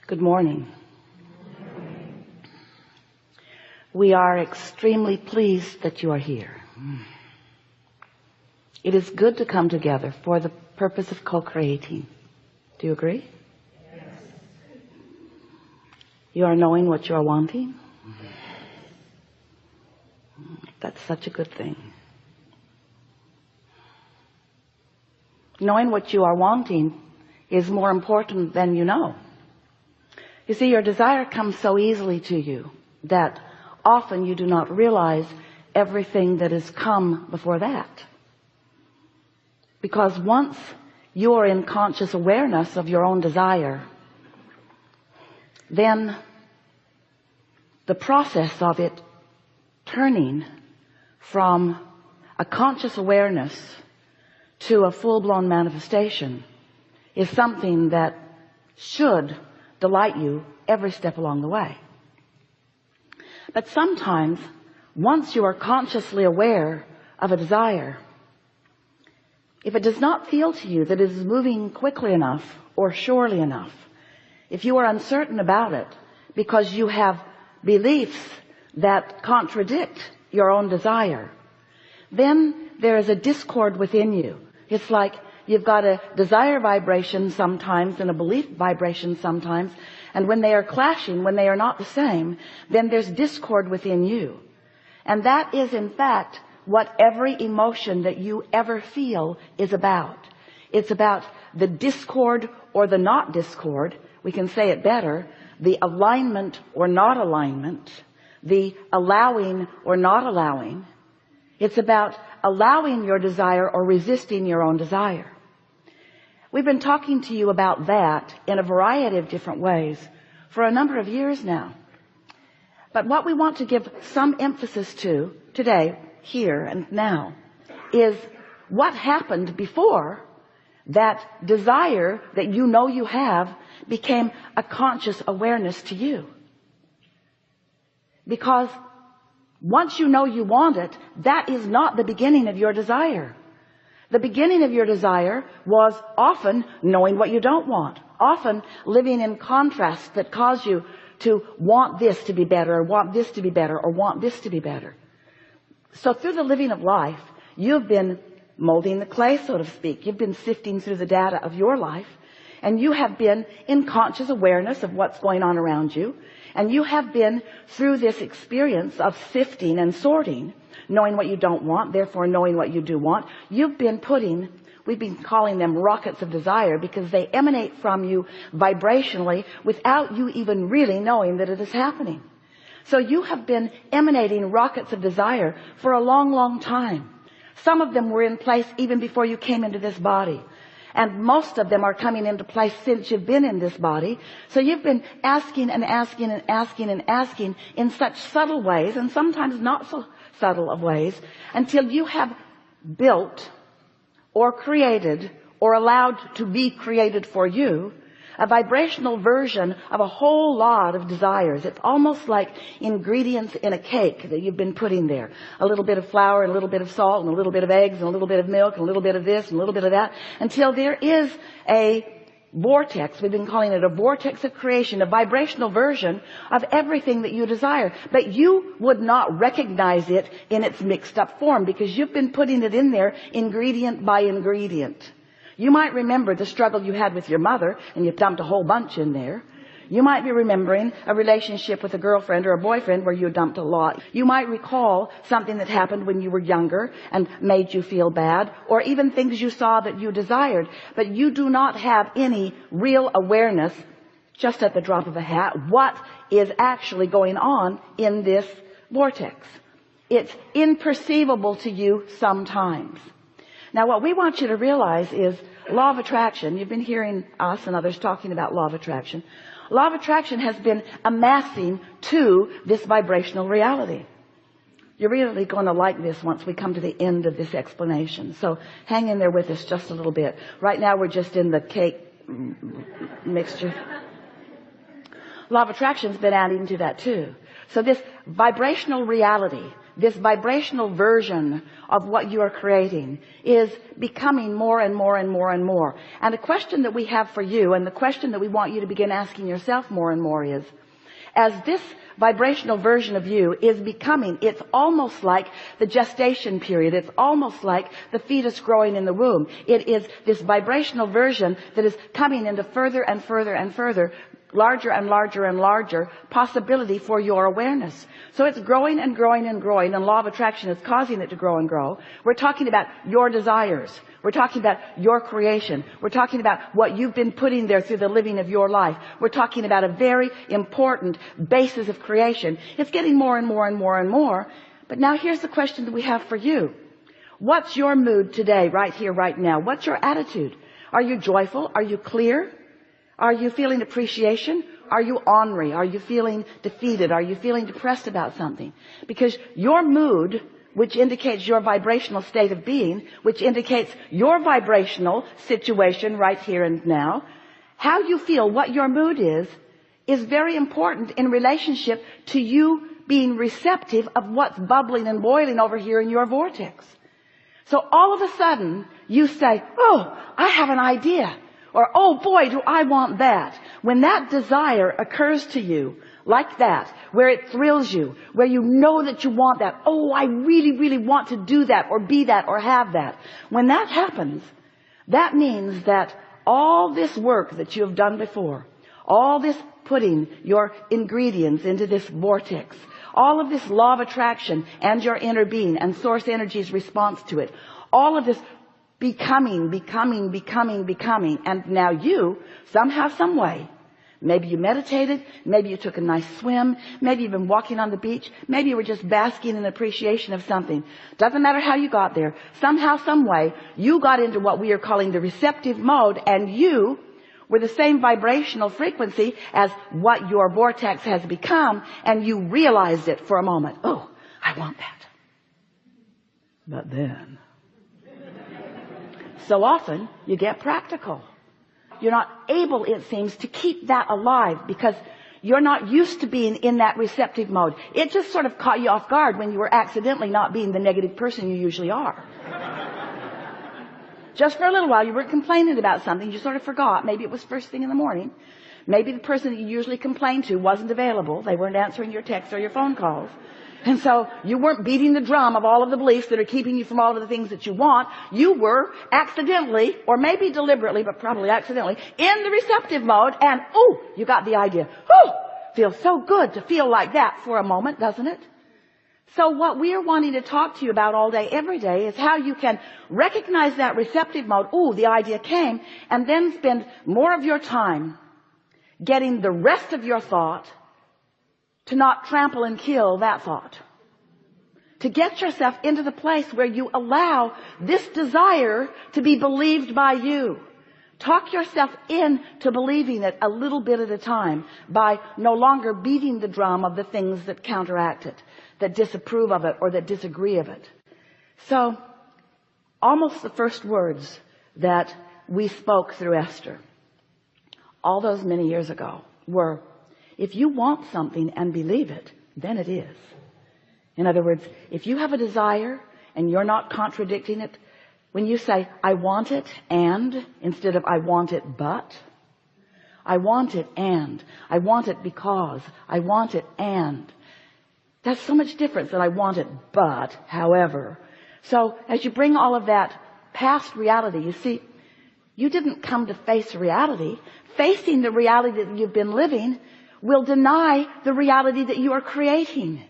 Good morning. We are extremely pleased that you are here. It is good to come together for the purpose of co-creating. Do you agree? Yes. You are knowing what you are wanting? That's such a good thing. Knowing what you are wanting is more important than you know. You see, your desire comes so easily to you that often you do not realize everything that has come before that. Because once you are in conscious awareness of your own desire, then the process of it turning from a conscious awareness to a full-blown manifestation is something that should delight you every step along the way. But sometimes, once you are consciously aware of a desire, if it does not feel to you that it is moving quickly enough or surely enough, if you are uncertain about it because you have beliefs that contradict your own desire, then there is a discord within you. It's like you've got a desire vibration sometimes and a belief vibration sometimes, and when they are clashing, when they are not the same, then there's discord within you. And that is in fact what every emotion that you ever feel is about. It's about the discord or the not discord. We can say it better, the alignment or not alignment, the allowing or not allowing. It's about allowing your desire or resisting your own desire. We've been talking to you about that in a variety of different ways for a number of years now. But what we want to give some emphasis to today, here and now, is what happened before that desire that you know you have became a conscious awareness to you. Because once you know you want it, that is not the beginning of your desire. The beginning of your desire was often knowing what you don't want, often living in contrasts that cause you to want this to be better, or want this to be better, or want this to be better. So through the living of life, you've been molding the clay, so to speak. You've been sifting through the data of your life, and you have been in conscious awareness of what's going on around you. And you have been through this experience of sifting and sorting, knowing what you don't want, therefore knowing what you do want. You've been putting, we've been calling them rockets of desire, because they emanate from you vibrationally without you even really knowing that it is happening. So you have been emanating rockets of desire for a long, long time. Some of them were in place even before you came into this body. And most of them are coming into place since you've been in this body. So you've been asking and asking and asking and asking in such subtle ways, and sometimes not so subtle of ways, until you have built or created or allowed to be created for you a vibrational version of a whole lot of desires. It's almost like ingredients in a cake that you've been putting there. A little bit of flour and a little bit of salt and a little bit of eggs and a little bit of milk and a little bit of this and a little bit of that, until there is a vortex. We've been calling it a vortex of creation, a vibrational version of everything that you desire. But you would not recognize it in its mixed up form, because you've been putting it in there ingredient by ingredient. You might remember the struggle you had with your mother, and you dumped a whole bunch in there. You might be remembering a relationship with a girlfriend or a boyfriend where you dumped a lot. You might recall something that happened when you were younger and made you feel bad, or even things you saw that you desired. But you do not have any real awareness, just at the drop of a hat, what is actually going on in this vortex. It's imperceivable to you sometimes. Now, what we want you to realize is law of attraction. You've been hearing us and others talking about law of attraction. Law of attraction has been amassing to this vibrational reality. You're really going to like this once we come to the end of this explanation. So hang in there with us just a little bit. Right now we're just in the cake mixture. Law of attraction has been adding to that too. So this vibrational reality this vibrational version of what you are creating is becoming more and more and more and more. And the question that we have for you, and the question that we want you to begin asking yourself more and more is, as this vibrational version of you is becoming, it's almost like the gestation period. It's almost like the fetus growing in the womb. It is this vibrational version that is coming into further and further and further, larger and larger and larger possibility for your awareness. So it's growing and growing and growing, and law of attraction is causing it to grow and grow. We're talking about your desires. We're talking about your creation. We're talking about what you've been putting there through the living of your life. We're talking about a very important basis of creation. It's getting more and more and more and more. But now here's the question that we have for you. What's your mood today, right here, right now? What's your attitude? Are you joyful? Are you clear? Are you feeling appreciation? Are you ornery? Are you feeling defeated? Are you feeling depressed about something? Because your mood, which indicates your vibrational state of being, which indicates your vibrational situation right here and now, how you feel, what your mood is very important in relationship to you being receptive of what's bubbling and boiling over here in your vortex. So all of a sudden you say, oh, I have an idea. Or, oh boy, do I want that. When that desire occurs to you like that, where it thrills you, where you know that you want that, oh, I really, really want to do that or be that or have that. When that happens, that means that all this work that you have done before, all this putting your ingredients into this vortex, all of this law of attraction and your inner being and source energy's response to it, all of this becoming, and now you, somehow, some way, maybe you meditated, maybe you took a nice swim, maybe you've been walking on the beach, maybe you were just basking in appreciation of something. Doesn't matter how you got there. Somehow, some way, you got into what we are calling the receptive mode, and you were the same vibrational frequency as what your vortex has become, and you realized it for a moment. Oh, I want that. But then, so often you get practical. You're not able, it seems, to keep that alive because you're not used to being in that receptive mode. It just sort of caught you off guard when you were accidentally not being the negative person you usually are. Just for a little while you were complaining about something. You sort of forgot. Maybe it was first thing in the morning. Maybe the person that you usually complain to wasn't available. They weren't answering your texts or your phone calls. And so you weren't beating the drum of all of the beliefs that are keeping you from all of the things that you want. You were accidentally, or maybe deliberately, but probably accidentally, in the receptive mode, and oh, you got the idea. Oh, feels so good to feel like that for a moment, doesn't it? So what we are wanting to talk to you about all day, every day, is how you can recognize that receptive mode. Ooh, the idea came, and then spend more of your time getting the rest of your thought to not trample and kill that thought. To get yourself into the place where you allow this desire to be believed by you. Talk yourself into believing it a little bit at a time by no longer beating the drum of the things that counteract it, that disapprove of it or that disagree of it. So, almost the first words that we spoke through Esther, all those many years ago, were, if you want something and believe it, then it is. In other words, if you have a desire and you're not contradicting it, when you say, I want it and, instead of I want it but, I want it and, I want it because, I want it and, that's so much different than I want it but, however. So as you bring all of that past reality, you see, you didn't come to face reality. Facing the reality that you've been living will deny the reality that you are creating.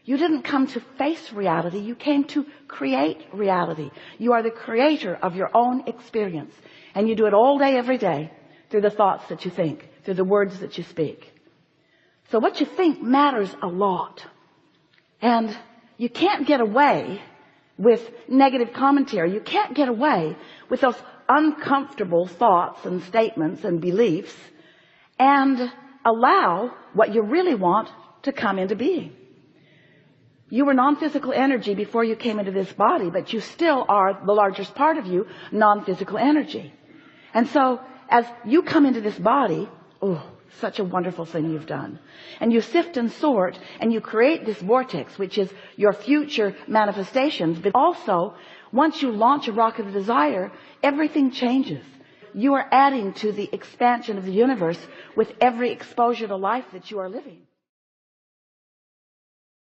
You didn't come to face reality. You came to create reality. You are the creator of your own experience. And you do it all day, every day, through the thoughts that you think, through the words that you speak. So what you think matters a lot. And you can't get away with negative commentary. You can't get away with those uncomfortable thoughts and statements and beliefs and allow what you really want to come into being. You were non-physical energy before you came into this body, but you still are, the largest part of you, non-physical energy. And so as you come into this body, oh, such a wonderful thing you've done. And you sift and sort, and you create this vortex, which is your future manifestations. But also, once you launch a rocket of desire, everything changes. You are adding to the expansion of the universe with every exposure to life that you are living.